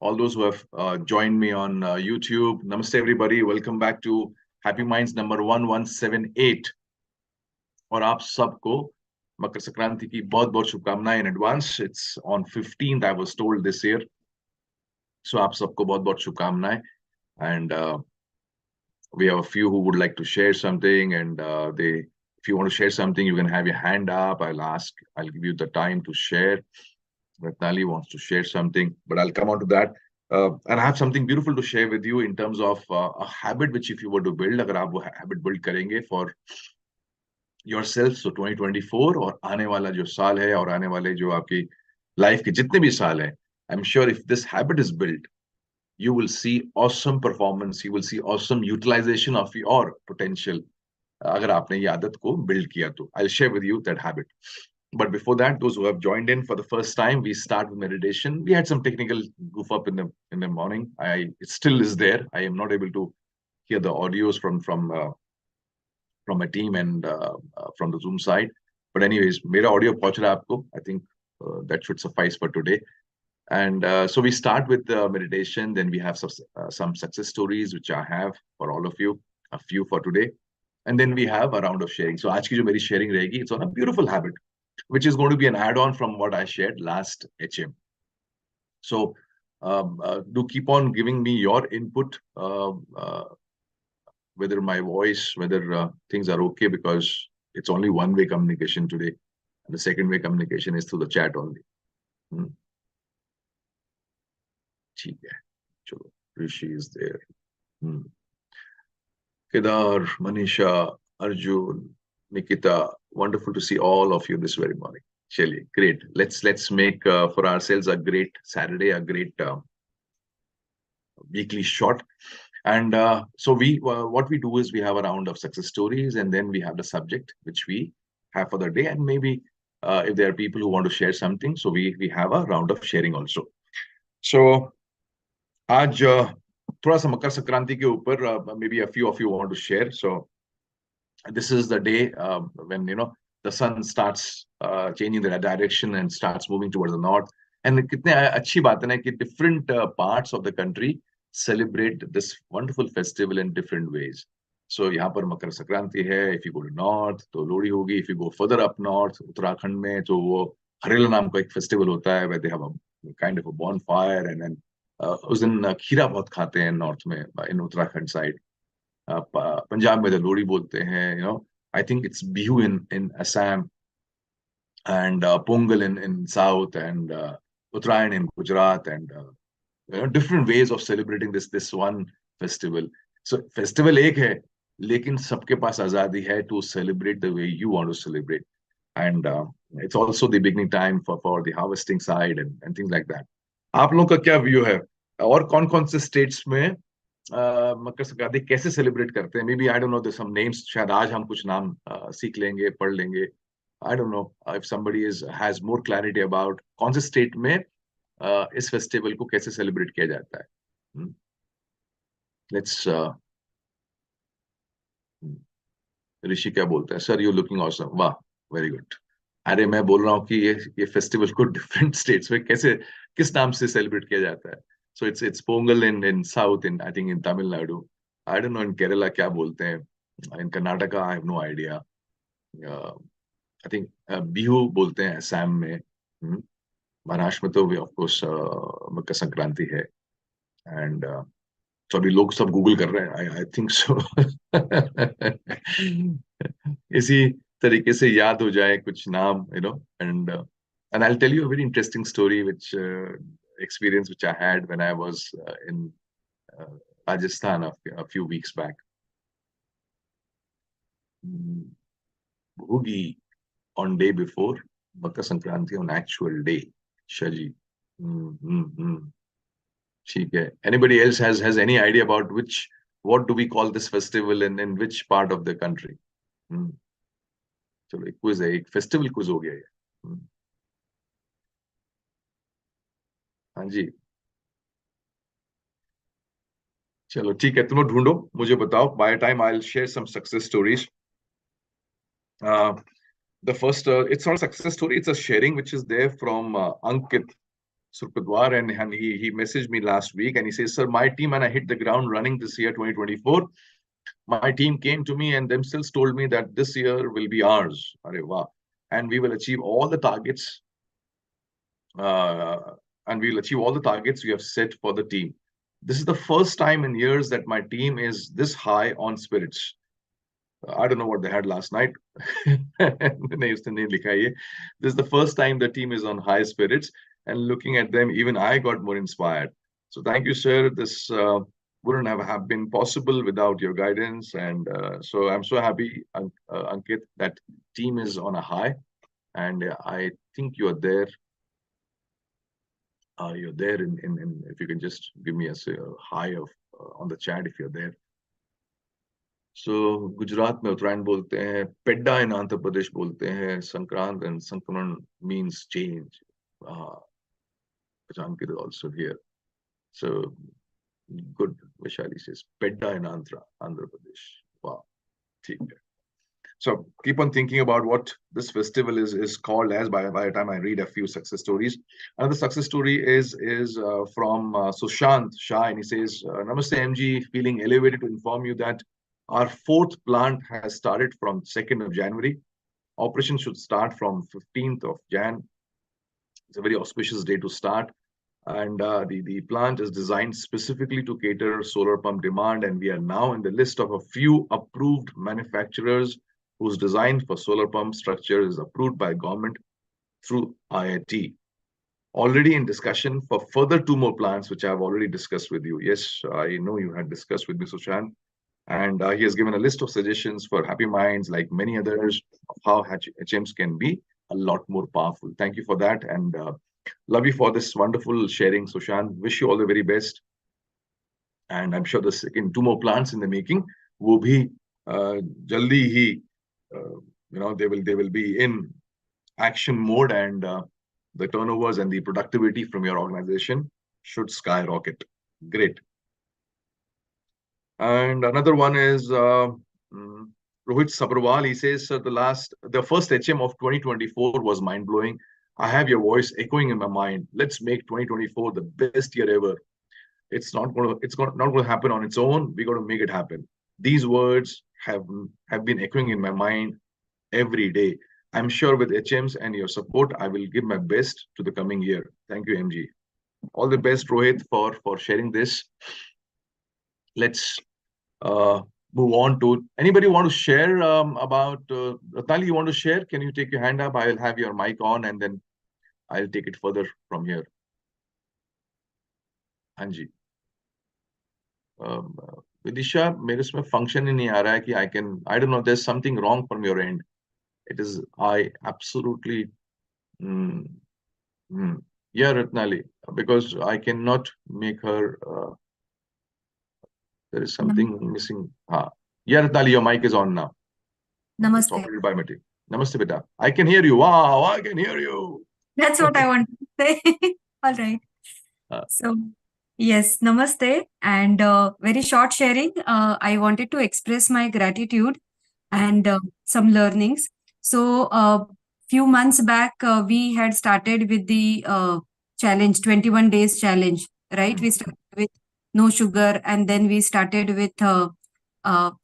all those who have joined me on YouTube. Namaste, everybody. Welcome back to Happy Minds number 1178. और आप सबको मकर संक्रांति की बहुत बहुत शुभकामनाएं in advance. It's on 15th, I was told this year. So आप सबको बहुत बहुत शुभकामनाएं. And we have a few who would like to share something, and if you want to share something, you can have your hand up. I'll give you the time to share. Ratnali wants to share something, but I'll come on to that. And I have something beautiful to share with you in terms of a habit which, if you were to build, अगर आप वो habit build करेंगे for yourself, so 2024 और आने वाला जो साल है और आने वाले जो आपकी life के जितने भी साल हैं, I'm sure if this habit is built, you will see awesome performance, you will see awesome utilization of your potential. अगर आपने ये आदत को build किया तो I'll share with you that habit. But before that, those who have joined in for the first time, we start with meditation. We had some technical goof up in the morning. It still is there. I am not able to hear the audios from my team and from the Zoom side. But anyways, मेरा audio पहुंच रहा है आपको. I think that should suffice for today. And so we start with meditation. Then we have some success stories which I have for all of you, a few for today. And then we have a round of sharing. So आज की जो मेरी sharing रहेगी, it's on a beautiful habit, which is going to be an add-on from what I shared last HM. So do keep on giving me your input, whether my voice, whether things are okay, because it's only one-way communication today. And the second-way communication is through the chat only. ठीक है, चलो, Rishi is there. Kedar, Manisha, Arjun, Nikita, wonderful to see all of you this very morning. Shelly, great. Let's make for ourselves a great Saturday, a great weekly shot. And so what we do is we have a round of success stories, and then we have the subject which we have for the day. And maybe if there are people who want to share something, so we have a round of sharing also. So आज थोड़ा सा मकर संक्रांति के ऊपर maybe a few of you want to share. So this is the day when the sun starts changing the direction and starts moving towards the north. And कितने अच्छी बात है ना कि different parts of the country celebrate this wonderful festival in different ways. So यहाँ पर मकर संक्रांति है. If you go to north, तो लोहड़ी होगी. If you go further up north, Uttarakhand में तो वो हरेला नाम का एक festival होता है, where they have a kind of a bonfire, and then उस दिन खीरा बहुत खाते हैं नॉर्थ में, इन उत्तराखंड साइड. पंजाब में तो लोहड़ी बोलते हैं. I think it's Bihu in Assam, and Pongal in South, and Uttarayan in Gujarat, and different ways of celebrating this one festival. So festival एक है, लेकिन सबके पास आजादी है to celebrate the way you want to celebrate. And it's also the beginning time for the harvesting side and things like that. आप लोगों का क्या व्यू है, और कौन कौन से स्टेट्स में मकर संक्रांति कैसे सेलिब्रेट करते हैं? Maybe I don't know the some names. शायद आज हम कुछ नाम सीख लेंगे, पढ़ लेंगे. I don't know if somebody has more clarity about कौन से स्टेट में इस फेस्टिवल को कैसे सेलिब्रेट किया जाता है. लेट्स ऋषि क्या बोलता है? Sir you looking awesome. वाह, वेरी गुड. अरे मैं बोल रहा हूँ कि ये फेस्टिवल को डिफरेंट स्टेट्स में कैसे, किस नाम से सेलिब्रेट किया जाता है. So it's Pongal in South, I think in Tamil Nadu. I don't know in Kerala क्या बोलते हैं. In Karnataka I have no idea. I think Bihu बोलते हैं असम में. महाराष्ट्र में तो of course मकर संक्रांति है. And so अभी लोग सब गूगल कर रहे हैं. I think so. इसी तरीके से याद हो जाए कुछ नाम, and I'll tell you a very interesting story which experience which I had when I was in Rajasthan a few weeks back. Bhugi on day before, Makar Sankranti on actual day. Shaji. Anybody else has any idea about what do we call this festival and in which part of the country? चलो एक quiz है, एक festival quiz हो गया ये. हाँ जी, चलो ठीक है, तुम लोग ढूंढो, मुझे बताओ. By time I will share some success stories. The first, it's not a success story, it's a sharing which is there from Ankit. Surpadwar, and he messaged me last week and he says, "Sir, my team and I hit the ground running this year, 2024. My team came to me and themselves told me that this year will be ours. Arey wah. And we will achieve all the targets. Uh, and we'll achieve all the targets we have set for the team. This is the first time in years that my team is this high on spirits. I don't know what they had last night. This is the first time the team is on high spirits, and looking at them, even I got more inspired. So thank you, sir. This wouldn't have been possible without your guidance, and so I'm so happy, Ankit, that team is on a high, and I think you are there. You're there in if you can just give me a high of on the chat if you're there. सो गुजरात में उत्तरायण बोलते हैं, पेड्डा इन आंध्र प्रदेश बोलते हैं, संक्रांत and संक्रमण means change. Ankit is also here. So good. Vishali says Pedda in Andhra Pradesh. Wow. So keep on thinking about what this festival is called as by the time I read a few success stories. Another success story is from Sushant Shah, and he says, Namaste MG, feeling elevated to inform you that our fourth plant has started from 2nd of January. Operation should start from 15th of Jan. It's a very auspicious day to start. And the plant is designed specifically to cater solar pump demand. And we are now in the list of a few approved manufacturers whose design for solar pump structure is approved by government through IIT. Already in discussion for further 2 more plants, which I've already discussed with you. Yes, I know you had discussed with me, Sushant. And he has given a list of suggestions for Happy Minds, like many others, of how HMs can be a lot more powerful. Thank you for that. And love you for this wonderful sharing, Sushant. Wish you all the very best. And I'm sure the second 2 more plants in the making will be jaldi hi, they will be in action mode, and the turnovers and the productivity from your organization should skyrocket. Great. And another one is Rohit Sabharwal. He says, sir, the first HM of 2024 was mind-blowing. I have your voice echoing in my mind. Let's make 2024 the best year ever. It's not going to happen on its own. We got to make it happen. These words have been echoing in my mind every day. I'm sure with HMs and your support, I will give my best to the coming year. Thank you, MG. All the best, Rohit, for sharing this. Let's move on to anybody want to share about Ratnali, you want to share? Can you take your hand up? I will have your mic on and then I'll take it further from here. Anji. Vidisha, मेरे इसमें function ही नहीं आ रहा है कि I don't know, there's something wrong from your end. It is, I absolutely, yeah, Ratnali, because I cannot make her, there is something missing. Yeah, Ratnali, your mic is on now. Namaste. Operated by Mati. Namaste, beta. I can hear you. Wow, I can hear you. That's what I want to say. All right. So, yes, namaste. And very short sharing. I wanted to express my gratitude and some learnings. So, few months back, we had started with the challenge, 21 days challenge, right? We started with no sugar, and then we started with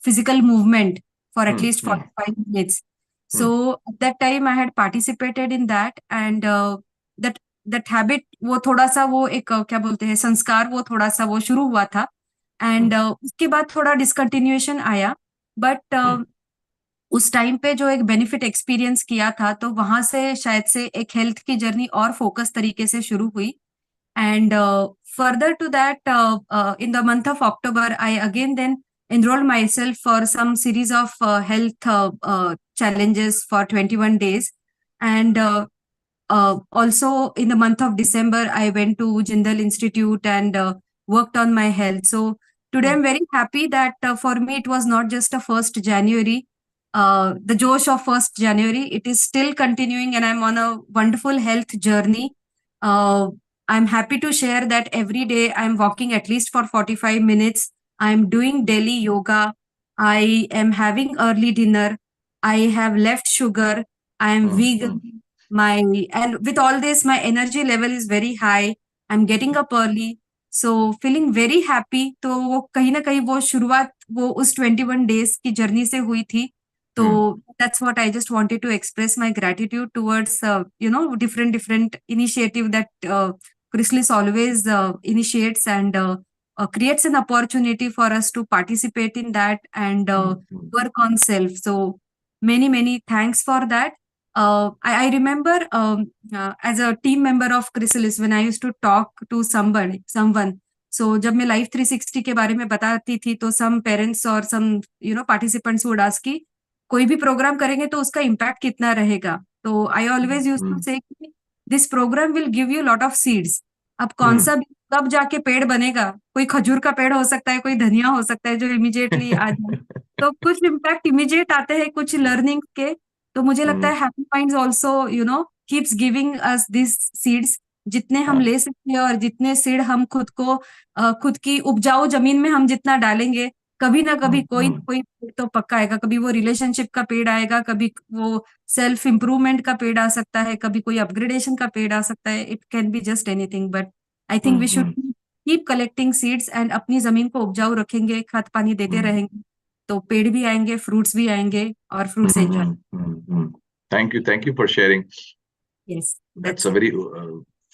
physical movement for at least 45 minutes. So at that time I had participated in that, and that habit वो थोड़ा सा वो एक क्या बोलते हैं संस्कार वो थोड़ा सा वो शुरू हुआ था, and उसके बाद थोड़ा डिसकंटिन्यूएशन आया, बट उस टाइम पे जो एक बेनिफिट एक्सपीरियंस किया था तो वहां से शायद से एक हेल्थ की जर्नी और फोकस तरीके से शुरू हुई. And further to that, in the month of October, I again then enrolled myself for some series of health challenges for 21 days. And also in the month of December, I went to Jindal Institute and worked on my health. So today I'm very happy that for me, it was not just a 1st January, the Josh of 1st January, it is still continuing, and I'm on a wonderful health journey. I'm happy to share that every day I'm walking at least for 45 minutes. I'm doing daily yoga. I am having early dinner. I have left sugar. I am vegan. and with all this, my energy level is very high. I'm getting up early. So feeling very happy. तो वो कहीं ना कहीं वो शुरुआत वो उस 21 days की जर्नी से हुई थी. So that's what I just wanted to express my gratitude towards, different initiative that Chrysalis always initiates and creates an opportunity for us to participate in that and work on self. So many thanks for that. I remember as a team member of Chrysalis when I used to talk to someone. So जब मैं life 360 के बारे में बताती थी तो some parents और some participants would ask कि कोई भी प्रोग्राम करेंगे तो उसका इम्पैक्ट कितना रहेगा. तो I always use to say this program will give you lot of seeds. अब कौन सा कब जाके पेड़ बनेगा, कोई खजूर का पेड़ हो सकता है, कोई धनिया हो सकता है जो इमीडिएटली आ जाए. तो कुछ इम्पैक्ट इमीडिएट आते हैं कुछ लर्निंग के. तो मुझे लगता है happy minds also keeps giving us this seeds. जितने हम ले सकते हैं और जितने सीड हम खुद को खुद की उपजाऊ जमीन में हम जितना डालेंगे, कभी ना कभी कोई ना कोई पेड़ तो पक्का आएगा. कभी वो रिलेशनशिप का पेड़ आएगा, कभी वो सेल्फ इम्प्रूवमेंट का पेड़ आ सकता है, कभी कोई अपग्रेडेशन का पेड़ आ सकता है. It can be just anything, but I think we should keep collecting seeds and अपनी जमीन को उपजाऊ रखेंगे, खाद पानी देते रहेंगे तो पेड़ भी आएंगे, फ्रूट्स भी आएंगे और fruits enjoy. Thank you for sharing. Yes, that's a very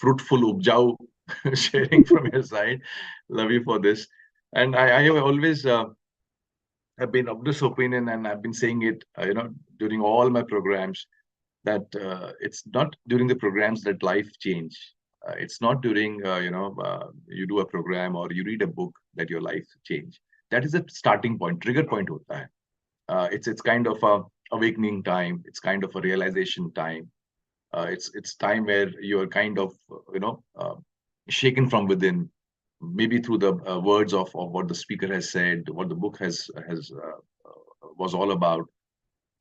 fruitful उपजाऊ sharing from your side. Love you for this. And I have always have been of this opinion, and I've been saying it, during all my programs, that it's not during the programs that life change. It's not during, you do a program or you read a book that your life change. That is a starting point, trigger point hota hai. It's kind of a awakening time. It's kind of a realization time. It's time where you're kind of, shaken from within, maybe through the words of what the speaker has said, what the book has was all about.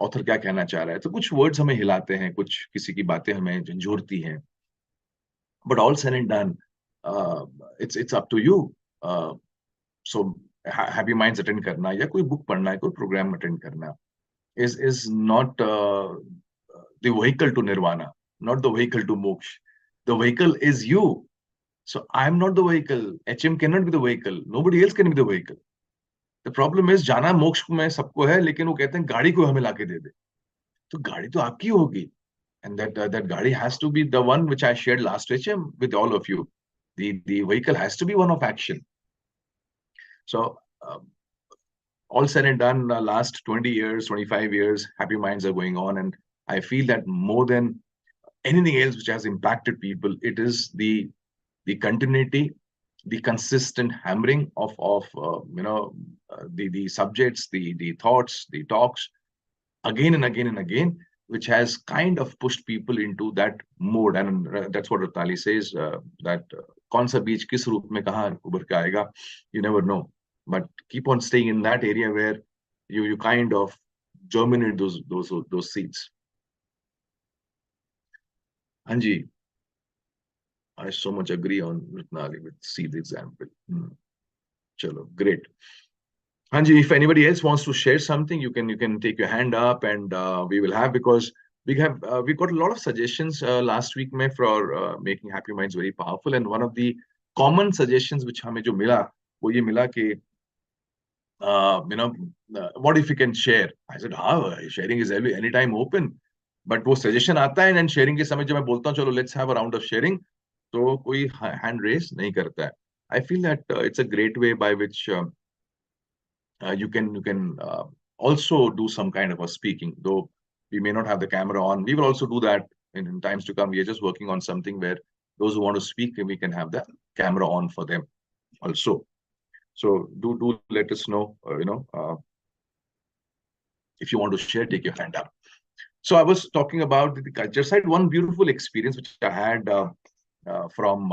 Author क्या कहना चाह रहा है. तो कुछ words हमें हिलाते हैं, कुछ किसी की बातें हमें झंझोरती हैं. But all said and done, it's up to you. So happy minds attend करना या कोई बुक पढ़ना है, कोई प्रोग्राम अटेंड करना is not the vehicle to nirvana, not the vehicle to moksha. The vehicle is you. So I'm not the vehicle. HM cannot be the vehicle. Nobody else can be the vehicle. The problem is जाना मोक्ष में सबको है, लेकिन वो कहते हैं गाड़ी को हमें लाके दे दे. तो गाड़ी तो आपकी होगी. And that गाड़ी has to be the one which I shared last HM with all of you. The vehicle has to be one of action. So all said and done, last 20 years, 25 years, happy minds are going on, and I feel that more than anything else which has impacted people, it is the continuity, the consistent hammering of the subjects, the thoughts, the talks, again and again and again, which has kind of pushed people into that mode. And that's what Ratali says, that kaun sa beej kis roop mein kahan ubhar ke aayega, you never know. But keep on staying in that area where you kind of germinate those seeds. Anji, I so much agree on Ratnali with seed example. Chalo, great. Anji, if anybody else wants to share something, you can take your hand up, and we will have, because we got a lot of suggestions last week for making happy minds very powerful. And one of the common suggestions which हमें जो मिला वो ये मिला कि what if you can share? I said, sharing is anytime open. But वो suggestion आता है, and sharing के समय जब मैं बोलता हूँ चलो let's have a round of sharing, तो कोई hand raise नहीं करता है. I feel that it's a great way by which you can also do some kind of a speaking. Though we may not have the camera on, we will also do that in times to come. We are just working on something where those who want to speak, we can have the camera on for them also. So do let us know, if you want to share, take your hand up. So I was talking about the culture side. One beautiful experience which I had from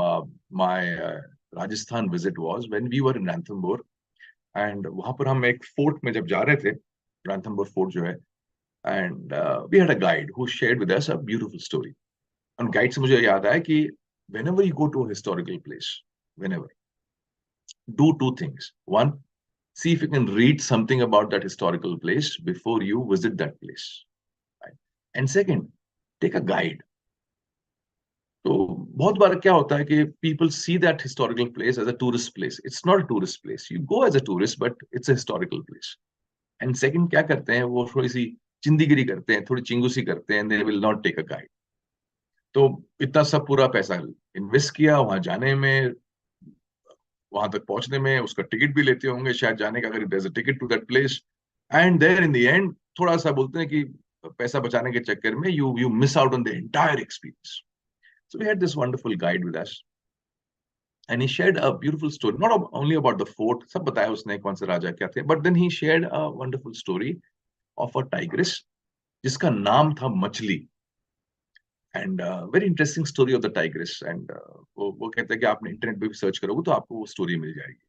my Rajasthan visit was when we were in Ranthambore, and वहां पर हम एक fort में जब जा रहे थे, Ranthambore Fort जो है, and we had a guide who shared with us a beautiful story. And guide से मुझे याद आया कि whenever you go to a historical place, whenever, do two things. One, see if you can read something about that historical place before you visit that place. Right? And second, take a guide. तो बहुत बार क्या होता है कि people see that historical place as a tourist place. It's not a tourist place. You go as a tourist but it's a historical place. And second क्या करते हैं, वो थोड़ी सी चिंदीगिरी करते हैं, थोड़ी चिंगूसी करते हैं. They will not take a guide. तो इतना सब पूरा पैसा इन्वेस्ट किया वहां जाने में, वहां तक पहुंचने में, उसका टिकट भी लेते होंगे शायद जाने का, अगर there is a ticket to that place. And there in the end थोड़ा सा बोलते हैं कि पैसा बचाने के चक्कर में you miss out on the entire experience. So we had this wonderful guide with us and he shared a beautiful story, not only about the fort, सब बताया उसने कौन से राजा क्या थे, but then he shared a wonderful story of a tigress जिसका नाम था मछली. And very interesting story of the tigress. And वो कहते हैं कि आपने इंटरनेट पे भी सर्च करोगे तो आपको वो स्टोरी मिल जाएगी.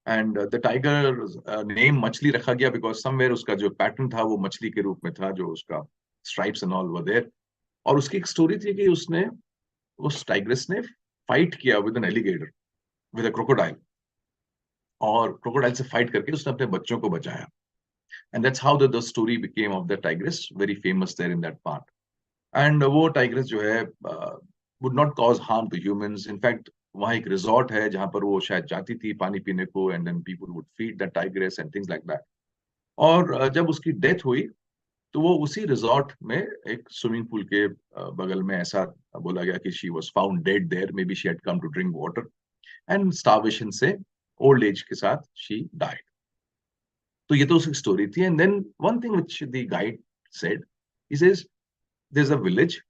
एंड द टाइगर नेम मछली रखा गया बिकॉज समवेयर उसका जो पैटर्न था वो मछली के रूप में था, जो उसका stripes and all were there. और उसकी एक स्टोरी थी कि उसने, उस टाइग्रेस ने फाइट किया with an alligator, with a crocodile. और क्रोकोडाइल से फाइट करके उसने अपने बच्चों को बचाया. And that's how the story became of the tigress, very famous there in that part. And वो टाइग्रेस जो है would not cause harm to humans. In fact वहाँ एक रिजॉर्ट है जहां पर वो शायद जाती थी पानी पीने को, and then people would feed the tigress and things like that. और जब उसकी डेथ हुई तो वो उसी रिजॉर्ट में एक स्विमिंग पूल के बगल में, ऐसा बोला गया कि she was found dead there, maybe she had come to drink water and starvation से, ओल्ड एज के साथ शी डाइड. तो ये तो उसकी स्टोरी थी. And then one thing which the guide said, he says there is a village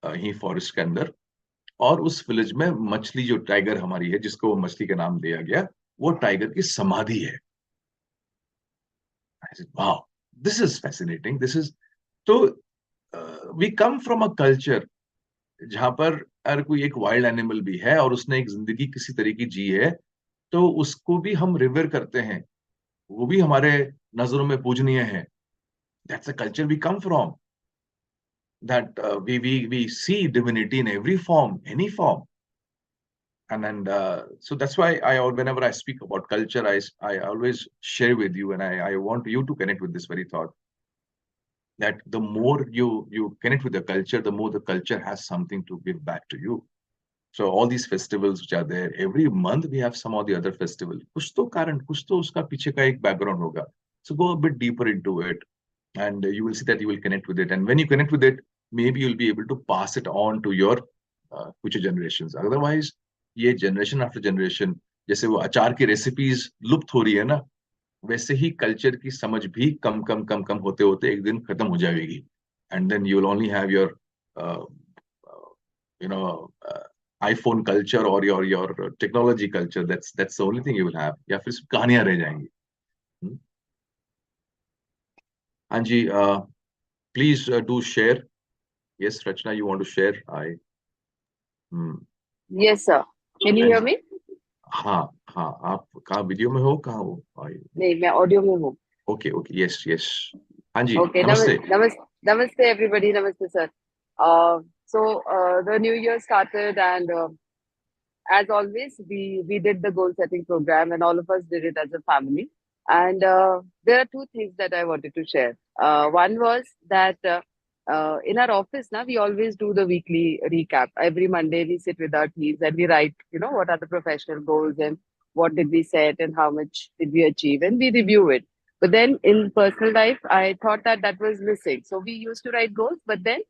ही forest के अंदर, और उस विलेज में मछली, जो टाइगर हमारी है जिसको वो मछली का नाम दिया गया, वो टाइगर की समाधि है. Wow, this is fascinating. This is, तो we come from a culture जहां पर अगर कोई एक वाइल्ड एनिमल भी है और उसने एक जिंदगी किसी तरह की जी है, तो उसको भी हम रिवर करते हैं, वो भी हमारे नजरों में पूजनीय है. That's a culture we come from, that we see divinity in every form, any form. And so that's why whenever I speak about culture, I always share with you, and I want you to connect with this very thought, that the more you connect with the culture, the more the culture has something to give back to you. So all these festivals which are there, every month we have some or the other festival. कुछ तो कारण, कुछ तो उसका पीछे का एक background होगा. So go a bit deeper into it, and you will see that you will connect with it. And when you connect with it, maybe you'll be able to pass it on to your future generations. Otherwise, ये generation after generation, जैसे वो अचार की recipes लुप्त हो रही है ना, वैसे ही कल्चर की समझ भी कम कम कम कम होते होते एक दिन खत्म हो जाएगी. And then you will only have your you know iPhone culture or your technology culture. That's the only thing you will have. या फिर सिर्फ कहानियां रह जाएंगी. हम्म? हाँ जी, please do share. Yes Rachna, you want to share? I Yes, sir. Can you हाँ hear जी. me? हाँ हाँ, आप कहाँ वीडियो में हो, कहाँ हो? नहीं, मैं ऑडियो में हूँ. Okay okay, yes yes. हाँ जी, Okay. नमस्ते. Namaste, everybody. Namaste, sir. The new year started, and as always, we did the goal setting program, and all of us did it as a family. And there are two things that I wanted to share. One was that in our office now, we always do the weekly recap. Every Monday, we sit with our teams and we write, what are the professional goals and what did we set and how much did we achieve, and we review it. But then in personal life, I thought that that was missing. So we used to write goals, but then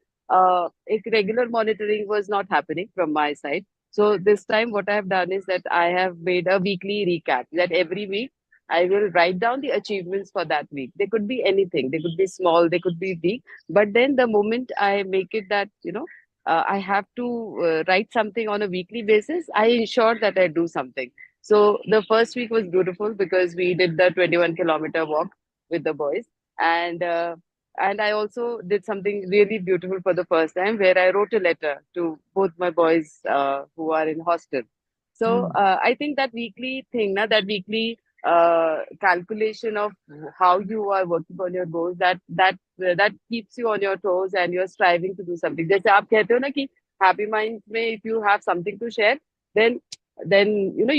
regular monitoring was not happening from my side. So this time, what I have done is that I have made a weekly recap, that every week I will write down the achievements for that week. They could be anything. They could be small. They could be big. But then the moment I make it that, I have to write something on a weekly basis, I ensure that I do something. So the first week was beautiful because we did the 21-kilometer walk with the boys. And I also did something really beautiful for the first time, where I wrote a letter to both my boys who are in hostel. So I think that weekly thing, that weekly calculation of how you are working on your goals, that keeps you on your toes and you're striving to do something. जैसे आप कहते हो ना कि happy minds में, if you have something to share, then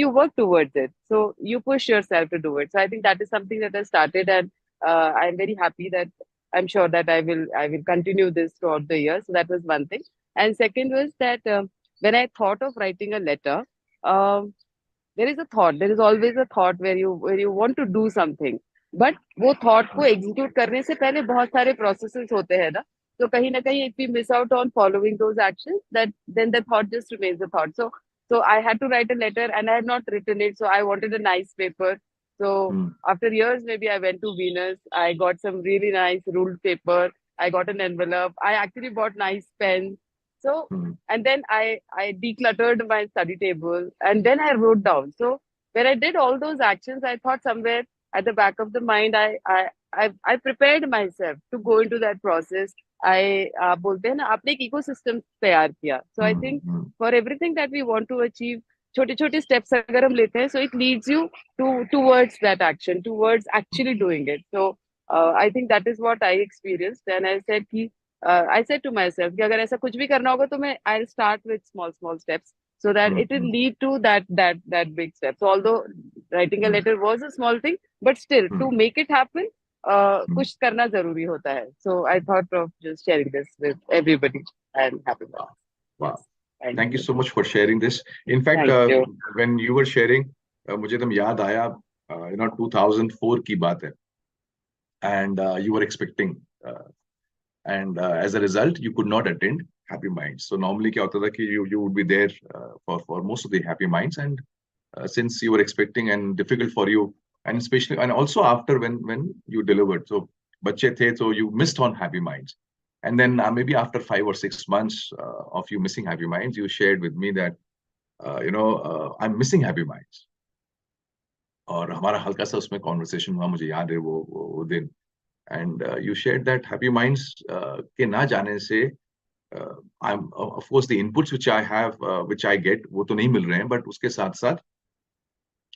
you work towards it. So you push yourself to do it. So I think that is something that I started, and I'm very happy that I'm sure that I will continue this throughout the year. So that was one thing. And second was that when I thought of writing a letter, um, there is a thought. There is always a thought where you want to do something. But वो thought को execute करने से पहले बहुत सारे processes होते हैं ना. तो कहीं ना कहीं if we miss out on following those actions, that then the thought just remains a thought. So I had to write a letter and I had not written it. So I wanted a nice paper. So after years, maybe I went to Venus. I got some really nice ruled paper. I got an envelope. I actually bought nice pens. So and then I decluttered my study table and then I wrote down. So when I did all those actions, I thought somewhere at the back of the mind, I prepared myself to go into that process. I बोलते हैं ना आपने एक ecosystem तैयार किया. So I think for everything that we want to achieve, छोटे छोटे steps अगर हम लेते हैं, so it leads you towards that action, towards actually doing it. So I think that is what I experienced, and I said to myself कि अगर ऐसा कुछ भी करना होगा तो मैं I'll start with small steps so that it will lead to that big step. So although writing a letter was a small thing, but still to make it happen, कुछ करना जरूरी होता है. So I thought of just sharing this with everybody and happy birthday. Wow. Thank you so much for sharing this. In fact, when you were sharing, मुझे तब याद आया, 2004 की बात है, and you were expecting, and as a result, you could not attend Happy Minds. So normally क्या होता था कि you would be there for most of the Happy Minds, and since you were expecting and difficult for you, and especially and also after when you delivered, so बच्चे थे, so you missed on Happy Minds. And then maybe after 5 or 6 months of you missing Happy Minds, you shared with me that, I'm missing Happy Minds. और हमारा हल्का सा उसमें conversation हुआ, मुझे याद है वो दिन. And you shared that Happy Minds के ना जाने से, I'm of course the inputs which I have, which I get, वो तो नहीं मिल रहे हैं, but उसके साथ साथ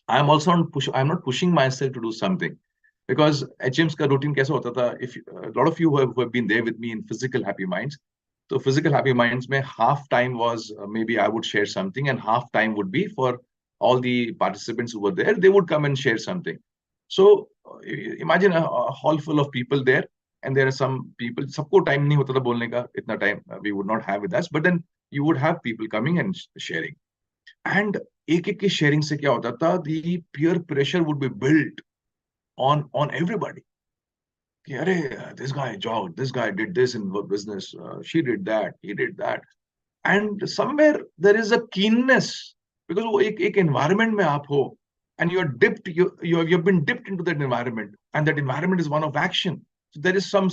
I'm also I'm not pushing myself to do something. Because HM's का routine कैसा होता था? If a lot of you who have been there with me in physical Happy Minds, so physical Happy Minds में half time was maybe I would share something, and half time would be for all the participants who were there. They would come and share something. So imagine a hall full of people there, and there are some people. सबको time नहीं होता था बोलने का, इतना time we would not have with us. But then you would have people coming and sharing. And एक एक की sharing से क्या होता था? The peer pressure would be built on everybody. This guy jogged, this guy did this in business, she did that, he did that. And somewhere there is a keenness, because वो एक environment में आप हो, and you've been dipped into that environment, and that environment is one of action. So there is some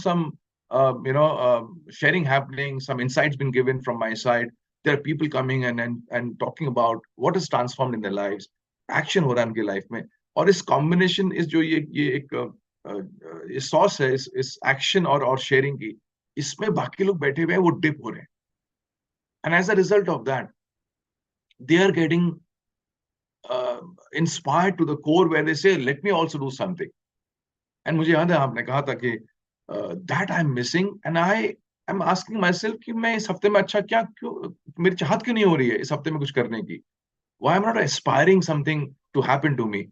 sharing happening, some insights been given from my side. There are people coming and talking about what is transformed in their lives, action हो रहा है उनके life में. और इस combination is जो ये एक सॉस है इस एक्शन और शेयरिंग की, इसमें बाकी लोग बैठे हुए हैं, वो डिप हो रहे हैं. And as a result of that they are getting inspired to the core where they say let me also do something. And मुझे याद है आपने कहा था कि that I am missing, and I am asking myself कि मैं इस हफ्ते में अच्छा क्यों मेरी चाहत क्यों नहीं हो रही है इस हफ्ते में कुछ करने की. Why I am not aspiring something to happen to me.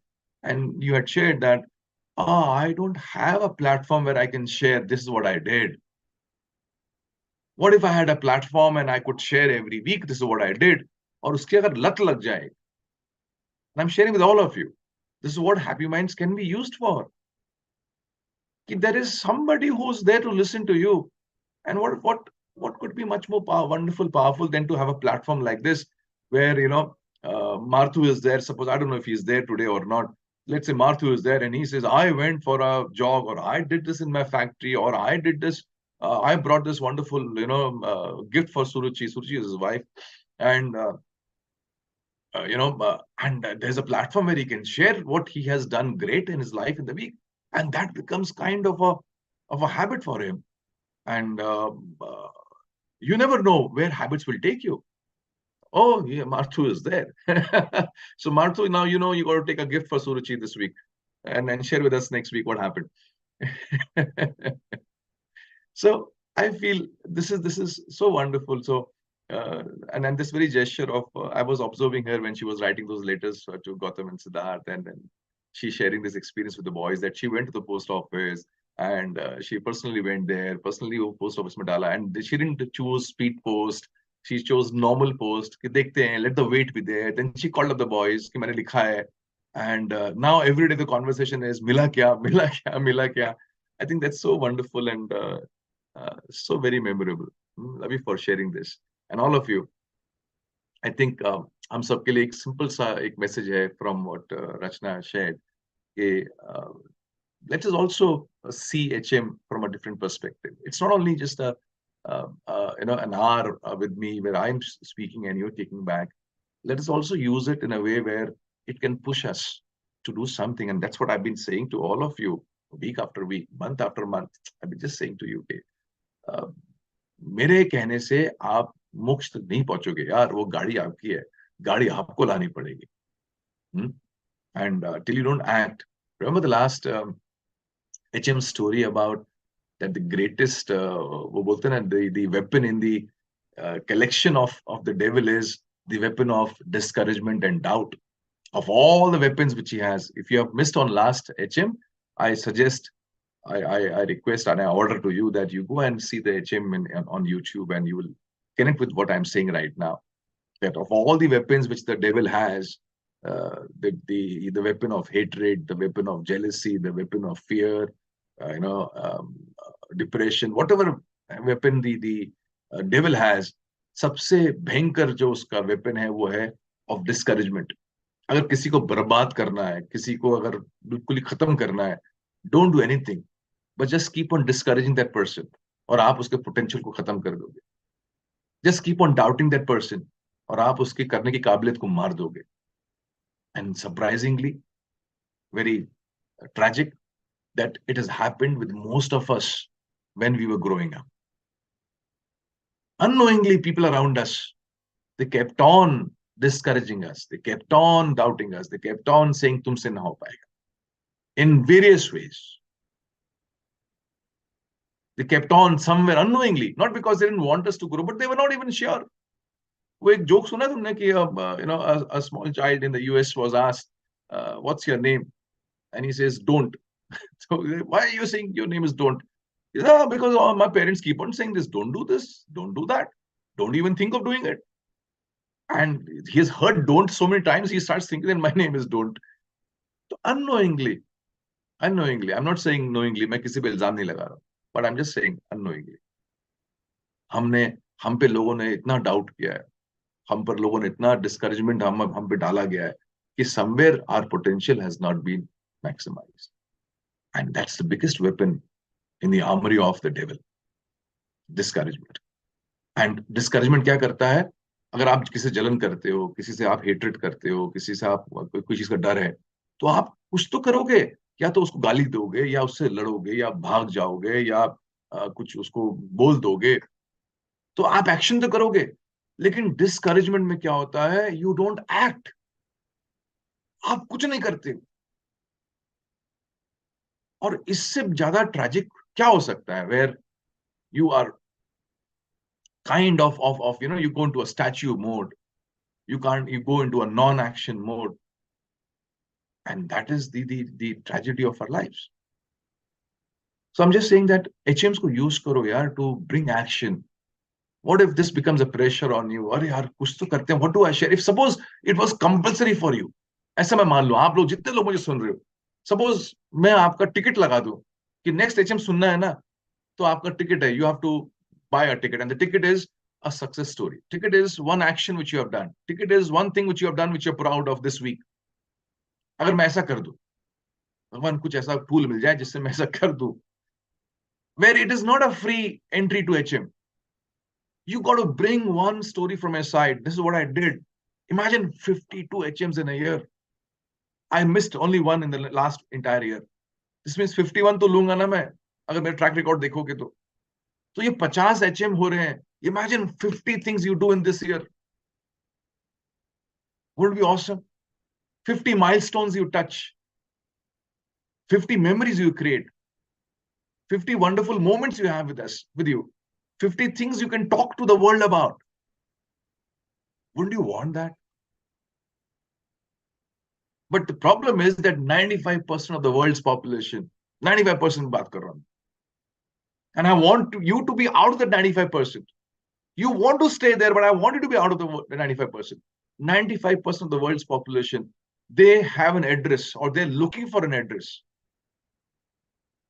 And you had shared that, I don't have a platform where I can share this is what I did. What if I had a platform and I could share every week this is what I did? और उसकी अगर लत लग जाए, and I'm sharing with all of you, this is what Happy Minds can be used for. There is somebody who's there to listen to you, and what could be much more powerful than to have a platform like this, where Marthu is there. Suppose I don't know if he's there today or not. Let's say Marthu is there and he says, I went for a jog, or I did this in my factory, or I did this, I brought this wonderful, gift for Suruchi. Suruchi is his wife. And, and there's a platform where he can share what he has done great in his life in the week. And that becomes kind of a habit for him. And you never know where habits will take you. Oh, yeah, Marthu is there. So Marthu, now you got to take a gift for Suruchi this week and share with us next week what happened. So I feel this is so wonderful. So and this very gesture of I was observing her when she was writing those letters to Gautam and Siddharth, and then she sharing this experience with the boys, that she went to the post office and she personally went there, personally post office में डाला, and she didn't choose speed post. she chose normal post कि देखते हैं, let the weight be there. Then she called up the boys कि मैंने लिखा है, and now every day the conversation is मिला क्या, मिला क्या, मिला क्या. I think that's so wonderful and so very memorable. Love you for sharing this, and all of you. I think हम सबके लिए एक simple सा एक message है from what Rachna shared कि let us also see HM from a different perspective. It's not only just a an hour with me where I'm speaking and you're taking back. Let us also use it in a way where it can push us to do something, and that's what I've been saying to all of you week after week, month after month. I've been just saying to you, मेरे कहने से आप मोक्ष तक नहीं पहुंचोगे यार, वो गाड़ी आपकी है, गाड़ी आपको लानी पड़ेगी. And till you don't act. Remember the last HM story about that the greatest वो बोलते हैं ना, the weapon in the collection of the devil is the weapon of discouragement and doubt. Of all the weapons which he has, if you have missed on last HM, I suggest, I request and I order to you that you go and see the HM on YouTube, and you will connect with what I'm saying right now. That of all the weapons which the devil has, the weapon of hatred, the weapon of jealousy, the weapon of fear, depression, whatever weapon the devil has, सबसे भयंकर जो उसका weapon है वो है of discouragement. अगर किसी को बर्बाद करना है, किसी को अगर बिल्कुल ही खत्म करना है, don't do anything, but just keep on discouraging that person, और आप उसके potential को खत्म कर दोगे. Just keep on doubting that person, और आप उसके करने की काबिलियत को मार दोगे. And surprisingly, very tragic, that it has happened with most of us when we were growing up. Unknowingly, people around us, they kept on discouraging us. They kept on doubting us. They kept on saying, तुमसे ना हो पाएगा. In various ways. They kept on somewhere unknowingly, not because they didn't want us to grow, but they were not even sure. वो एक joke सुना तुमने कि a small child in the US was asked, what's your name? And he says, don't. So why are you saying your name is don't? Yeah, because my parents keep on saying this, don't do this, don't do that, don't even think of doing it. And he has heard don't so many times, he starts thinking that my name is don't. So unknowingly, I'm not saying knowingly, मैं किसी पे इल्जाम नहीं लगा रहा, but I'm just saying unknowingly. हम पे लोगों ने इतना डाउट किया है, हम पर लोगों ने इतना डिस्करेजमेंट हम पे डाला गया है कि somewhere our potential has not been maximized. And that's the biggest weapon in the armory of the devil. Discouragement. And discouragement क्या करता है? अगर आप किसी से जलन करते हो, किसी से आप हेट्रेट करते हो, किसी से आप कोई चीज का डर है, तो आप कुछ तो करोगे, या तो उसको गाली दोगे, या उससे लड़ोगे, या भाग जाओगे, या कुछ उसको बोल दोगे, तो आप एक्शन तो करोगे. लेकिन डिस्करेजमेंट में क्या होता है? You don't act. आप कुछ नहीं करते. और इससे ज्यादा ट्रेजिक क्या हो सकता है? Where you are kind of you go into a statue mode, you go into a non-action mode, and that is the tragedy of our lives. So I'm just saying that HMs को use करो यार to bring action. What if this becomes a pressure on you? अरे यार कुछ तो करते हैं. What do I share? If suppose it was compulsory for you, ऐसा मैं मान लो, आप लोग जितने लोग मुझे सुन रहे हो, suppose मैं आपका टिकट लगा दूं कि नेक्स्ट HM सुनना है ना, तो आपका टिकट है, you have to buy a ticket, and the ticket is a success story. Ticket is one action which you have done. Ticket is one thing which you have done which you're proud of this week. अगर मैं ऐसा कर दूं, भगवान कुछ ऐसा tool मिल जाए जिससे मैं ऐसा कर दूं, where it is not a free entry to HM. You got to bring one story from your side. This is what I did. Imagine 52 HMs in a year. I missed only one in the last entire year. This means 51 तो लूंगा ना मैं, अगर मेरा track record देखोगे तो. तो ये 50 HM हो रहे हैं. Imagine 50 things you do in this year. Wouldn't it be awesome? 50 milestones you touch. 50 memories you create. 50 wonderful moments you have with you. 50 things you can talk to the world about. Wouldn't you want that? But the problem is that 95% of the world's population, 95% बात कर रहा हूं. And I want you to be out of the 95%. You want to stay there, but I want you to be out of the 95%. 95% of the world's population, they have an address or they're looking for an address.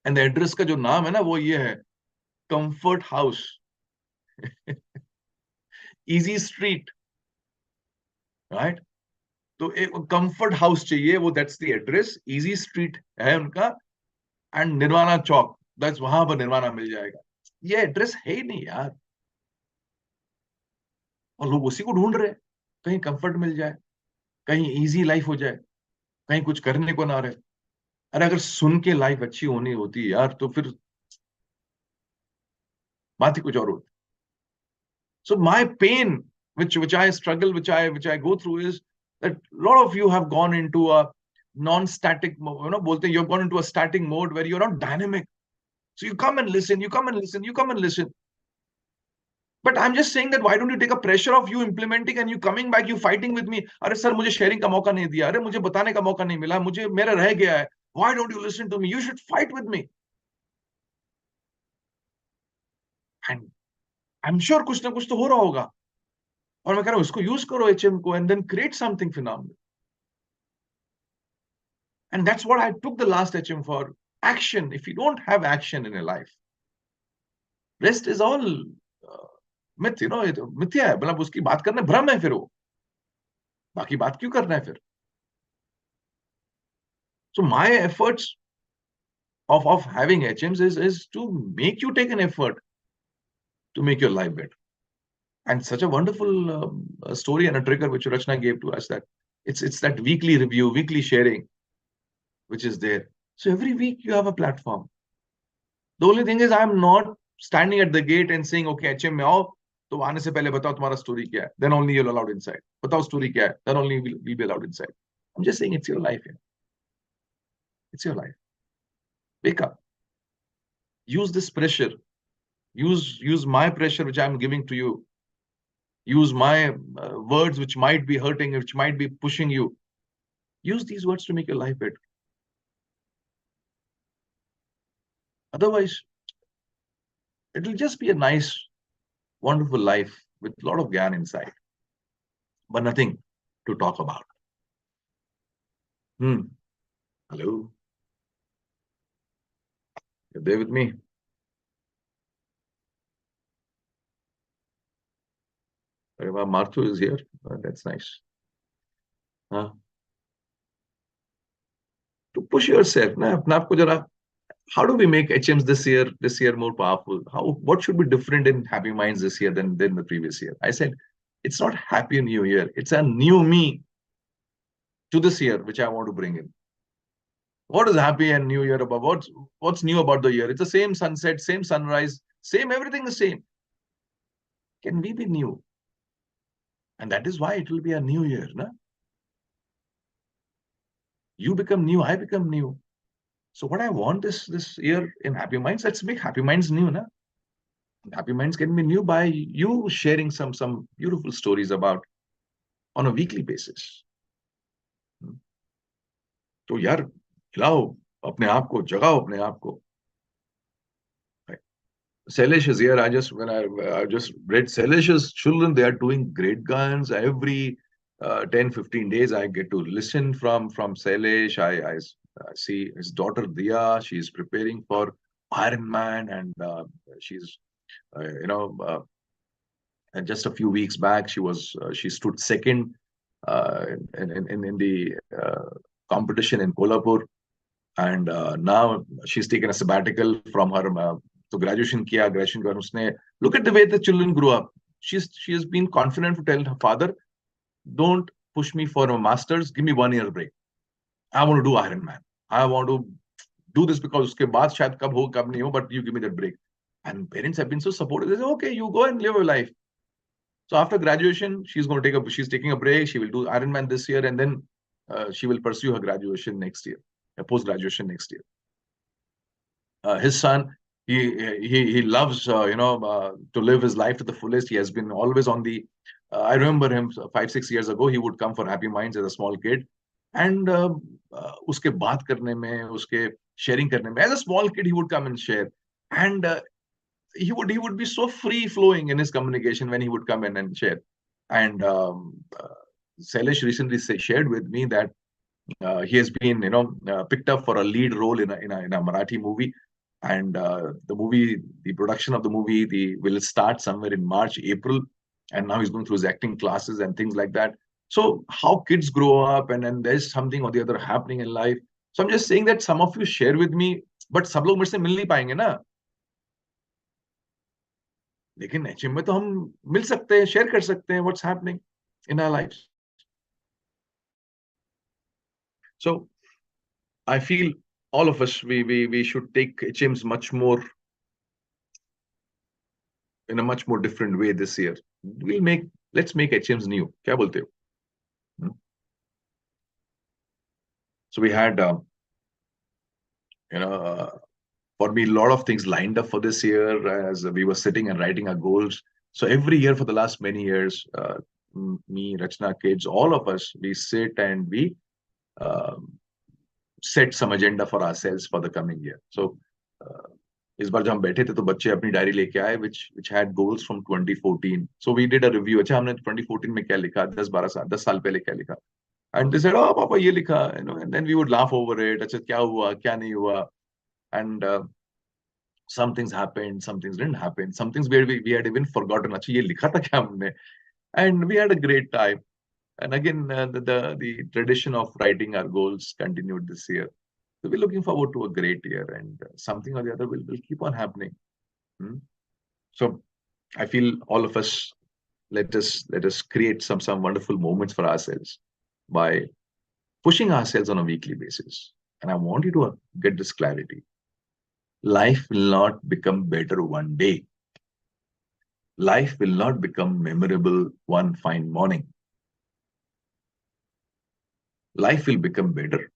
And the address का जो नाम है ना वो ये है comfort house. Easy street, right? तो एक comfort house चाहिए, वो that's the address. Easy street है उनका, and निर्वाणा चौक, that's वहां पर निर्वाणा मिल जाएगा. ये एड्रेस है ही नहीं यार, और लोग उसी को ढूंढ रहे हैं. कहीं कंफर्ट मिल जाए, कहीं इजी लाइफ हो जाए, कहीं कुछ करने को ना रहे. अरे अगर सुन के लाइफ अच्छी होनी होती यार तो फिर बात ही कुछ और होती. So my pain, which I struggle, which I go through, is that a lot of you have gone into a non-static, bolte you've gone into a static mode where you're not dynamic. So you come and listen, you come and listen, you come and listen. But I'm just saying that why don't you take a pressure of you implementing and you coming back, you fighting with me? अरे sir मुझे sharing का मौका नहीं दिया, अरे मुझे बताने का मौका नहीं मिला, मुझे मेरा रह गया है. Why don't you listen to me? You should fight with me. And I'm sure कुछ ना कुछ तो हो रहा होगा. और मैं कह रहा हूँ इसको यूज करो HM को and then create something phenomenal. And that's what I took the last HM for. Action. If you don't have action in your life, rest is all myth, मिथ्या है. मतलब उसकी बात करना भ्रम है, फिर वो बाकी बात क्यों करना है फिर? So my efforts of having HMs is to make you take an effort to make your life better. And such a wonderful story and a trigger which Rachna gave to us, that it's that weekly review, weekly sharing, which is there. So every week you have a platform. The only thing is I'm not standing at the gate and saying, okay, HM में आओ, तो आने से पहले बताओ तुम्हारा story क्या है. Then only you're allowed inside. बताओ story क्या है. Then only we'll be allowed inside. I'm just saying it's your life. It's your life. Wake up. Use this pressure. Use my pressure which I'm giving to you. Use my words which might be hurting, which might be pushing you. Use these words to make your life better. Otherwise, it'll just be a nice, wonderful life with a lot of gyan inside, but nothing to talk about. Hello? You're there with me? Marthu is here. That's nice. To push yourself, how do we make HMs this year more powerful? What should be different in Happy Minds this year than the previous year? I said, it's not Happy New Year. It's a new me to this year, which I want to bring in. What is Happy and New Year about? What's new about the year? It's the same sunset, same sunrise, same everything the same. Can we be new? And that is why it will be a new year. Na? You become new, I become new. So what I want this year in Happy Minds, let's make Happy Minds new. Na? Happy Minds can be new by you sharing some beautiful stories about on a weekly basis. तो यार खिलाओ अपने आप को, जगाओ अपने आप को. Chrysalis is here. I just read Chrysalis' children, they are doing great guns. Every 10-15 days I get to listen from Chrysalis. I see his daughter Dia, she's preparing for Ironman, and she's and just a few weeks back she stood second in the competition in Kolhapur, and now she's taken a sabbatical from her तो graduation किया. Graduation के बाद उसने, look at the way the children grew up. She has been confident to tell her father, don't push me for a master's, give me 1 year break. I want to do Ironman. I want to do this because उसके बाद शायद कब हो कब नहीं हो, but you give me that break. And parents have been so supportive. They say, okay, you go and live your life. So after graduation, she's taking a break. She will do Ironman this year, and then she will pursue her graduation next year, post-graduation next year. His son, he loves to live his life to the fullest. He has been always on the I remember him 5-6 years ago. He would come for Happy Minds as a small kid, and uske baat karne mein, uske sharing karne mein, as a small kid he would come and share. And he would be so free flowing in his communication when he would come in and share. And Sailesh recently shared with me that he has been, picked up for a lead role in a Marathi movie, and the production of the movie, will start somewhere in March, April, and now he's going through his acting classes and things like that. So how kids grow up, and then there's something or the other happening in life. So I'm just saying that some of you share with me, but सब लोग मेरे से मिल नहीं पाएंगे ना. लेकिन HM में तो हम मिल सकते हैं, शेयर कर सकते हैं what's happening in our lives. So I feel all of us, we should take HMs much more, in a much more different way this year. Let's make HMs new. क्या बोलते हो? So we had, for me, a lot of things lined up for this year as we were sitting and writing our goals. So every year for the last many years, me, Rachna, kids, all of us, we sit and we set some agenda for ourselves for the coming year. So इस बार जब हम बैठे थे तो बच्चे अपनी diary लेके आए which had goals from 2014. So we did a review. अच्छा हमने 2014 में क्या लिखा, 10 साल पहले क्या लिखा. And they said, oh पापा ये लिखा, and then we would laugh over it. अच्छा क्या हुआ, क्या नहीं हुआ. And some things happened, some things didn't happen, some things where we had even forgotten. अच्छा ये लिखा था क्या हमने. And we had a great time. And again, the tradition of writing our goals continued this year. So we're looking forward to a great year, and something or the other will keep on happening. So I feel all of us, let us create some wonderful moments for ourselves by pushing ourselves on a weekly basis. And I want you to get this clarity. Life will not become better one day. Life will not become memorable one fine morning. Life will become better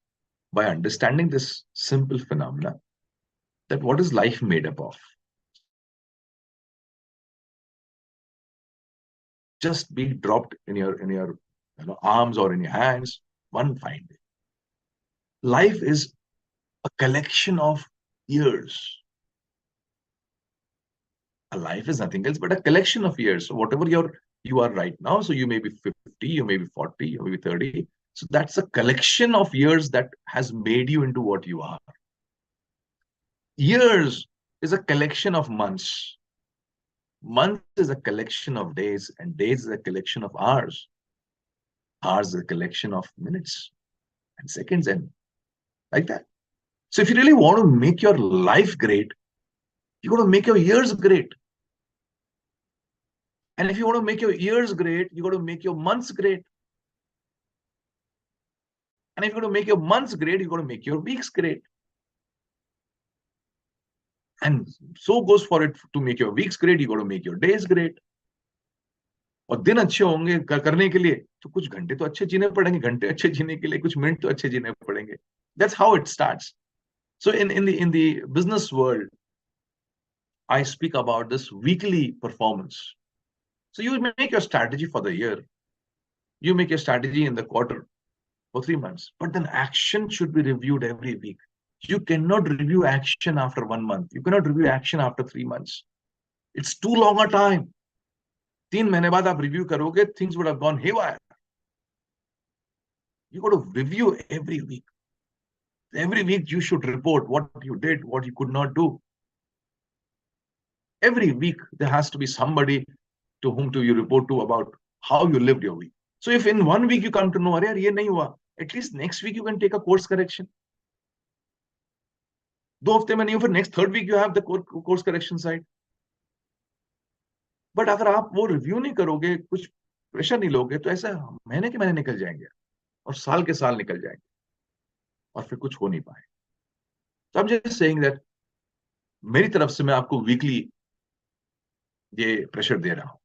by understanding this simple phenomena, that what is life made up of? Just be dropped in your arms or in your hands one fine day. Life is a collection of years. A life is nothing else but a collection of years. So whatever you are right now, so you may be 50, you may be 40, you may be 30. So that's a collection of years that has made you into what you are. Years is a collection of months. Month is a collection of days, and days is a collection of hours. Hours is a collection of minutes and seconds, and like that. So if you really want to make your life great, you got to make your years great. And if you want to make your years great, you got to make your months great. And if you want to make your months great, you got to make your weeks great. And so goes for it. To make your weeks great, you got to make your days great. और दिन अच्छे होंगे करने के लिए तो कुछ घंटे तो अच्छे जीने पड़ेंगे, घंटे अच्छे जीने के लिए कुछ मिनट तो अच्छे जीने पड़ेंगे. That's how it starts. So in the business world, I speak about this weekly performance. So you make your strategy for the year, you make your strategy in the quarter for 3 months, but then action should be reviewed every week. You cannot review action after 1 month. You cannot review action after 3 months. It's too long a time. 3 महीने बाद आप review करोगे, things would have gone haywire. You got to review every week. Every week you should report what you did, what you could not do. Every week there has to be somebody to whom you report to about how you lived your week. So if in 1 week you come to know, अरे यार ये नहीं हुआ, at least next week you can take a course correction. 2 हफ्ते में नहीं हो, फिर next 3rd week you have the course correction side. But अगर आप वो review नहीं करोगे, कुछ pressure नहीं लोगे, तो ऐसा महीने के महीने निकल जाएंगे और साल के साल निकल जाएंगे और फिर कुछ हो नहीं पाए. So I'm just saying that मेरी तरफ से मैं आपको weekly ये pressure दे रहा हूँ.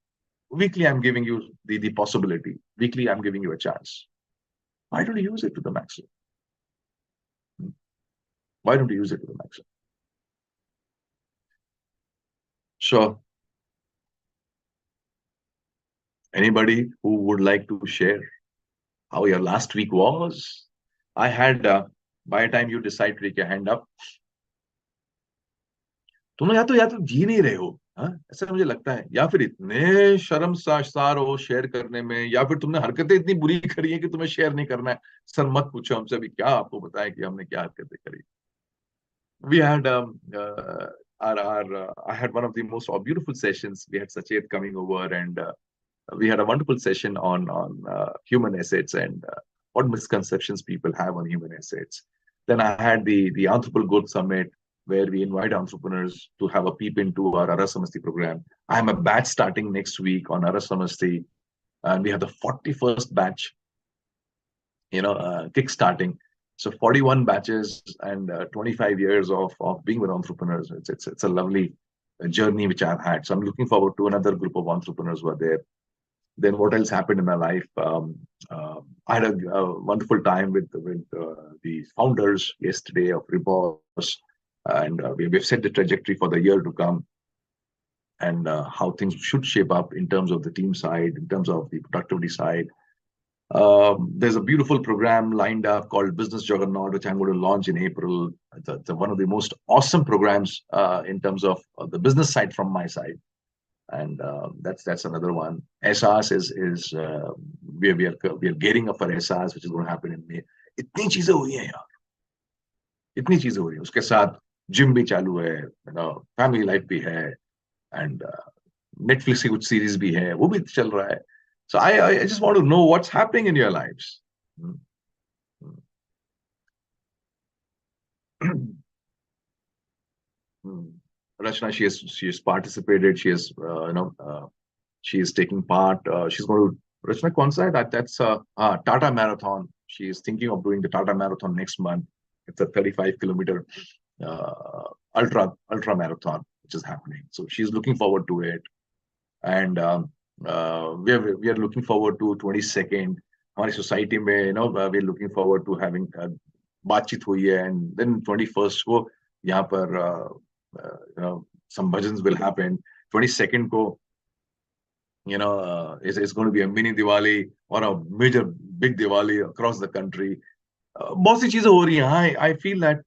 Weekly I'm giving you the possibility. Weekly I'm giving you a chance. Why don't you use it to the maximum? Why don't you use it to the maximum? So, anybody who would like to share how your last week was? I had, by the time you decide to take your hand up, तुम या तो जी नहीं रहे हो, हाँ, ऐसा मुझे लगता है, या फिर इतने शर्मसार हो शेयर करने में, या फिर तुमने हरकतें इतनी बुरी करी है कि तुम्हें शेयर नहीं करना है। सर मत पूछो हमसे, अभी क्या आपको बताएं कि हमने क्या हरकतें करी। We had I had one of the most beautiful sessions. We had Sachet coming over, and we had a wonderful session on human assets and what misconceptions people have on human assets. Then I had the Entrepreneur Growth Summit, where we invite entrepreneurs to have a peep into our Arasamasti program. I have a batch starting next week on Arasamasti, and we have the 41st batch, kick-starting. So 41 batches and 25 years of being with entrepreneurs. It's a lovely journey which I've had. So I'm looking forward to another group of entrepreneurs who are there. Then what else happened in my life? I had a wonderful time with the founders yesterday of Ribos, and we've set the trajectory for the year to come, and how things should shape up in terms of the team side, in terms of the productivity side. There's a beautiful program lined up called Business Juggernaut, which I'm going to launch in April. It's one of the most awesome programs in terms of the business side from my side, and that's another one. SRS is we are gearing up for SRS, which is going to happen in May. इतनी चीजें हो रही हैं यार, इतनी चीजें हो रही हैं, उसके साथ जिम भी चालू है, फैमिली लाइफ भी है, एंड नेटफ्लिक्स की कुछ सीरीज भी है, वो भी चल रहा है. So I just want to know what's happening in your lives. Rachna, she has participated. She has she is taking part. She's going to, Rachna, kaun sa hai? That's Tata Marathon. She is thinking of doing the Tata Marathon next month. It's a 35-kilometer ultra marathon which is happening. So she's looking forward to it, and we are looking forward to 22nd. हमारी society में we are looking forward to having बातचीत हुई है, and then 21st को यहाँ पर some bhajans will happen. 22nd को it's going to be a mini Diwali or a major big Diwali across the country. बहुत सी चीजें हो रही हैं. I feel that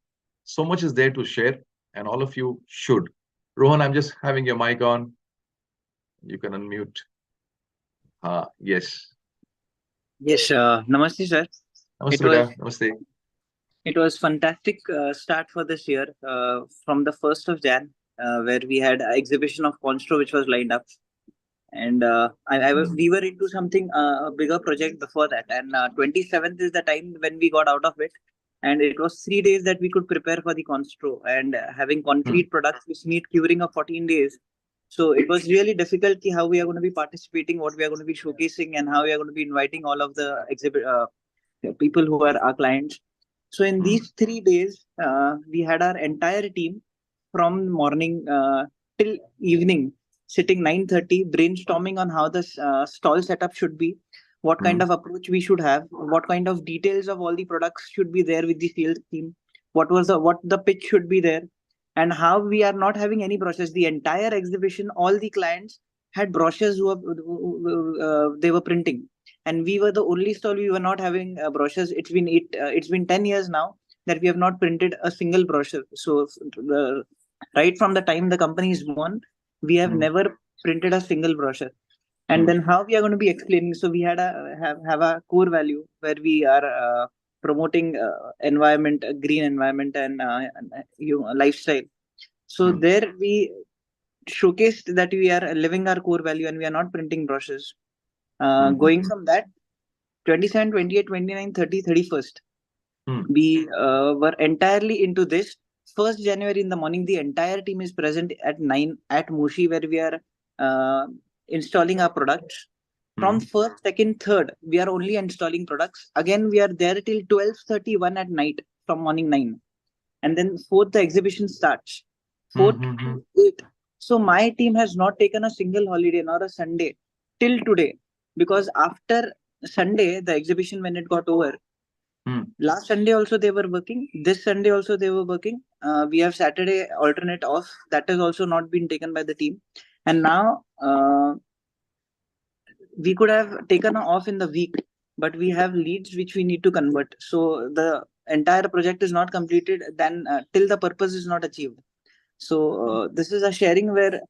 so much is there to share, and all of you should. Rohan, I'm just having your mic on. You can unmute. Yes. Yes, namaste, sir. Namaste, beta. Namaste. It was fantastic start for this year from the 1st of Jan, where we had an exhibition of Constro which was lined up. And we were into something, a bigger project before that. And 27th is the time when we got out of it. And it was 3 days that we could prepare for the Constro, and having concrete products which need curing of 14 days. So it was really difficult how we are going to be participating, what we are going to be showcasing, and how we are going to be inviting all of the people who are our clients. So in these 3 days, we had our entire team from morning till evening, sitting 9:30, brainstorming on how the stall setup should be, what kind of approach we should have, what kind of details of all the products should be there with the sales team, what the pitch should be there, and how we are not having any brochures. The entire exhibition, all the clients had brochures they were printing, and we were the only stall we were not having brochures. It's been 10 years now that we have not printed a single brochure. So right from the time the company is born, we have never printed a single brochure. And then how we are going to be explaining? So we had have a core value where we are promoting environment, green environment, and lifestyle. So there we showcased that we are living our core value and we are not printing brochures. Going from that, 27, 28, 29, 30, 31st, we were entirely into this. 1st January in the morning, the entire team is present at 9 at Mushi, where we are installing our products. From 1st, 2nd, 3rd, we are only installing products. Again, we are there till 12:31 at night from morning 9. And then 4th, the exhibition starts. 4th, 8th. So my team has not taken a single holiday nor a Sunday till today, because after Sunday, the exhibition, when it got over, last Sunday also they were working. This Sunday also they were working. We have Saturday alternate off. That has also not been taken by the team. And now we could have taken off in the week, but we have leads which we need to convert. So the entire project is not completed then till the purpose is not achieved. So this is a sharing where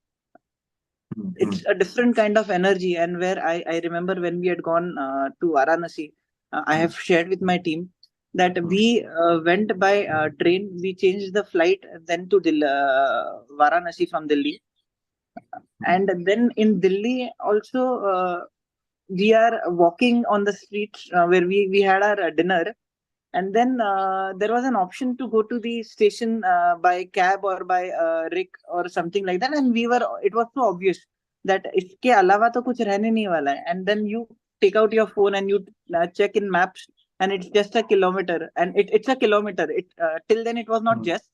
it's a different kind of energy. And where I remember when we had gone to Varanasi, I have shared with my team that we went by train. We changed the flight then to Varanasi from Delhi. And then in Delhi also, we are walking on the streets where we had our dinner. And then there was an option to go to the station by cab or by Rick or something like that. And it was so obvious that इसके अलावा तो कुछ रहने नहीं वाला है. And then you take out your phone and you check in maps, and it's just a kilometer. And it's a kilometer. Till then it was not just.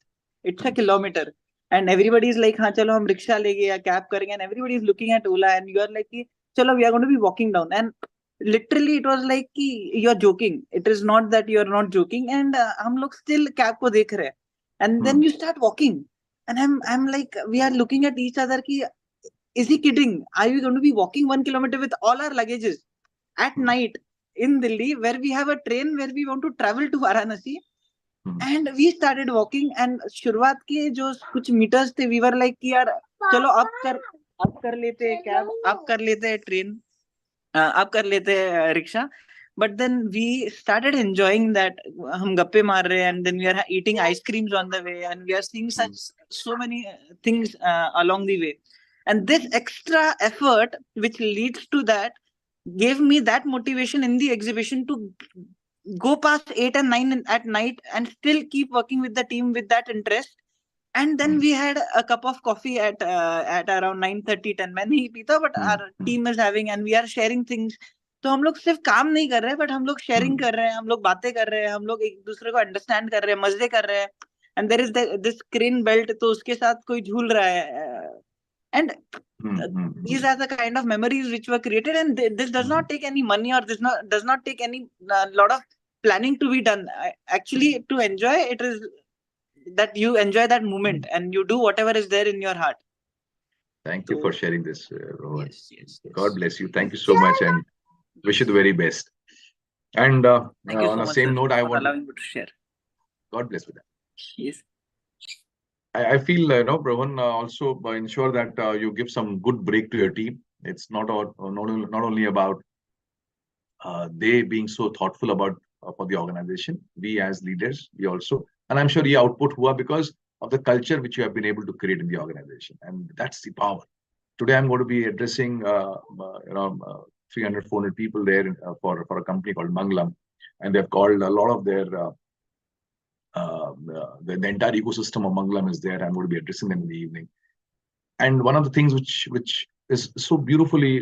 It's a kilometer. And everybody is like, हाँ चलो हम rickshaw लेंगे या cab करेंगे. And everybody is looking at Ola, and you are like, चलो we are going to be walking down. And literally it was like कि you're joking. It is not that you're not joking. And हम लोग still cab को देख रहे हैं. And then you start walking, and I'm like, we are looking at each other कि is he kidding? Are you going to be walking 1 kilometer with all our luggages at night in Delhi, where we have a train where we want to travel to Varanasi? And we started walking, and शुरुआत के जो कुछ meters थे, we were like कि यार चलो अब कर लेते हैं कैब, अब कर लेते हैं ट्रेन, अब कर लेते हैं rickshaw. But then we started enjoying that. हम गप्पे मार रहे हैं, and then we are eating ice creams on the way, and we are seeing so many things along the way. And this extra effort, which leads to that, gave me that motivation in the exhibition to go past 8 and 9 at night and still keep working with the team with that interest. And then we had a cup of coffee at around 9:30, 10. मैं नहीं पीता, but our team is having, and we are sharing things. तो हम लोग सिर्फ काम नहीं कर रहे हैं, but हम लोग शेयरिंग कर रहे हैं, हम लोग बातें कर रहे हैं, हम लोग एक दूसरे को अंडरस्टैंड कर रहे हैं, मजे कर रहे हैं. And there is this crane belt, तो उसके साथ कोई झूल रहा है. And these are the kind of memories which were created. And this does not take any money, or this does not take any lot of planning to be done. Actually, to enjoy it is that you enjoy that moment and you do whatever is there in your heart. Thank you for sharing this, Rohan. Yes. God bless you. Thank you so much, and wish you the very best. And Thank you so on the much, same sir, note, I for want allowing me to share. God bless with that. Yes. I feel, Rohan, also ensure that you give some good break to your team. It's not only about they being so thoughtful about for the organization. We as leaders, we also, and I'm sure the output hua because of the culture which you have been able to create in the organization, and that's the power. Today, I'm going to be addressing 300, 400 people there for a company called Mangalam, and they've called a lot of their the entire ecosystem of Mangalam is there. I'm going to be addressing them in the evening. And one of the things which is so beautifully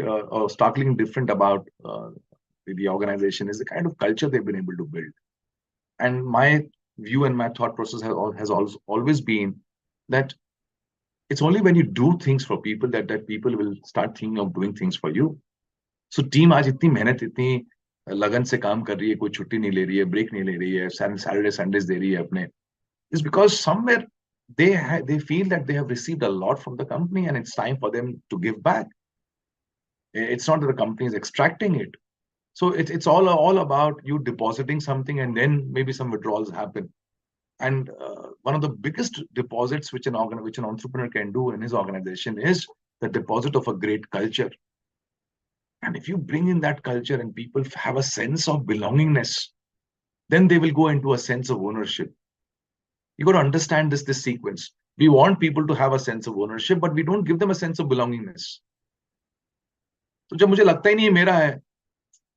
startlingly different about the organization is the kind of culture they've been able to build. And my view and my thought process has always been that it's only when you do things for people that people will start thinking of doing things for you. So team आज इतनी मेहनत इतनी लगन से काम कर रही है, कोई छुट्टी नहीं ले रही है, ब्रेक नहीं ले रही है, Saturday Sundays दे रही है अपने, is because somewhere they feel that they have received a lot from the company and it's time for them to give back. It's not that the company is extracting it. So it's all about you depositing something and then maybe some withdrawals happen. And one of the biggest deposits which an entrepreneur can do in his organization is the deposit of a great culture. And if you bring in that culture and people have a sense of belongingness, then they will go into a sense of ownership. You got to understand this sequence. We want people to have a sense of ownership, but we don't give them a sense of belongingness. तो जब मुझे लगता ही नहीं है मेरा है,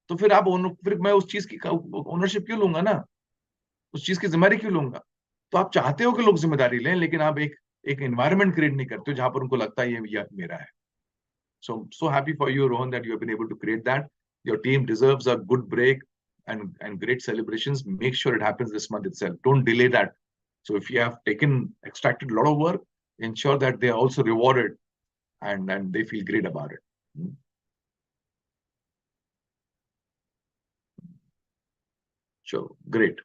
तो फिर मैं उस चीज की ओनरशिप क्यों लूंगा ना, उस चीज की जिम्मेदारी क्यों लूंगा? तो आप चाहते हो कि लोग जिम्मेदारी लें, लेकिन आप एक एनवायरनमेंट क्रिएट नहीं करते हो जहां पर उनको लगता है ये मेरा है. So happy for you, Rohan, that you have been able to create that. Your team deserves a good break and great celebrations. Make sure it happens this month itself. Don't delay that. So if you have extracted a lot of work, ensure that they are also rewarded and they feel great about it. Sure, great.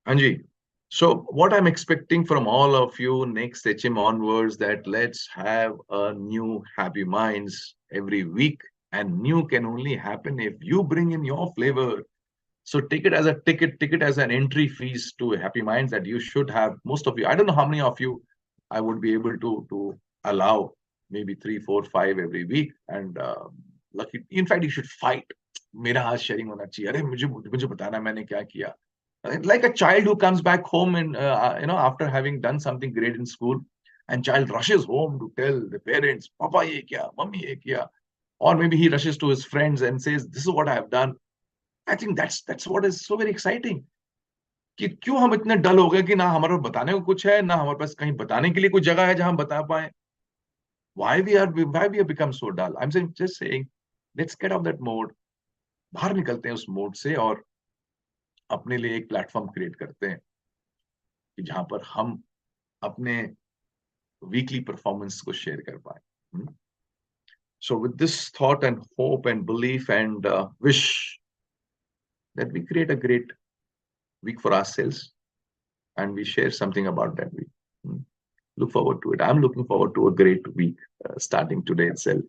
Anji, so what I'm expecting from all of you next HM onwards, that let's have a new Happy Minds every week, and new can only happen if you bring in your flavor. So take it as a take it as an entry fees to Happy Minds that you should have. Most of you, I don't know how many of you I would be able to allow, maybe 3, 4, 5 every week. And lucky, in fact, you should fight. मेरा हाथ sharing होना चाहिए. अरे मुझे बताना मैंने क्या किया. Like a child who comes back home and after having done something great in school, and child rushes home to tell the parents, Papa ye kya, Mummy ye kya, or maybe he rushes to his friends and says, this is what I have done. I think that's what is so very exciting. कि क्यों हम इतने डल हो गए कि ना हमारे पास बताने को कुछ है, ना हमारे पास कहीं बताने के लिए कोई जगह है जहां हम बता पाए. Why we have become so dull? I'm just saying, let's get off that mode. बाहर निकलते हैं उस मोड से और अपने लिए एक प्लेटफॉर्म क्रिएट करते हैं कि जहां पर हम अपने वीकली परफॉर्मेंस को शेयर कर पाए. So with this thought and hope and belief and wish that we create a great week for ourselves and we share something about that week. Look forward to it. I'm looking forward to a great week starting today itself.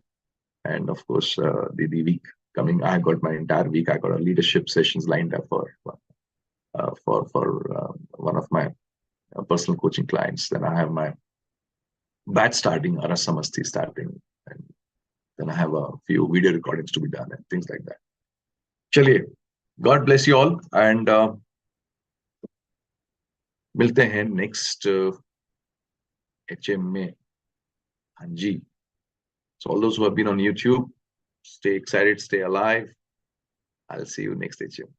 And of course, the week coming, I got my entire week. I got a leadership sessions lined up for one of my personal coaching clients. Then I have my batch starting, Arasamasti starting, and then I have a few video recordings to be done and things like that. Chaliye, God bless you all, and मिलते हैं next HM में. Hanji. So all those who have been on YouTube, stay excited, stay alive. I'll see you next HM.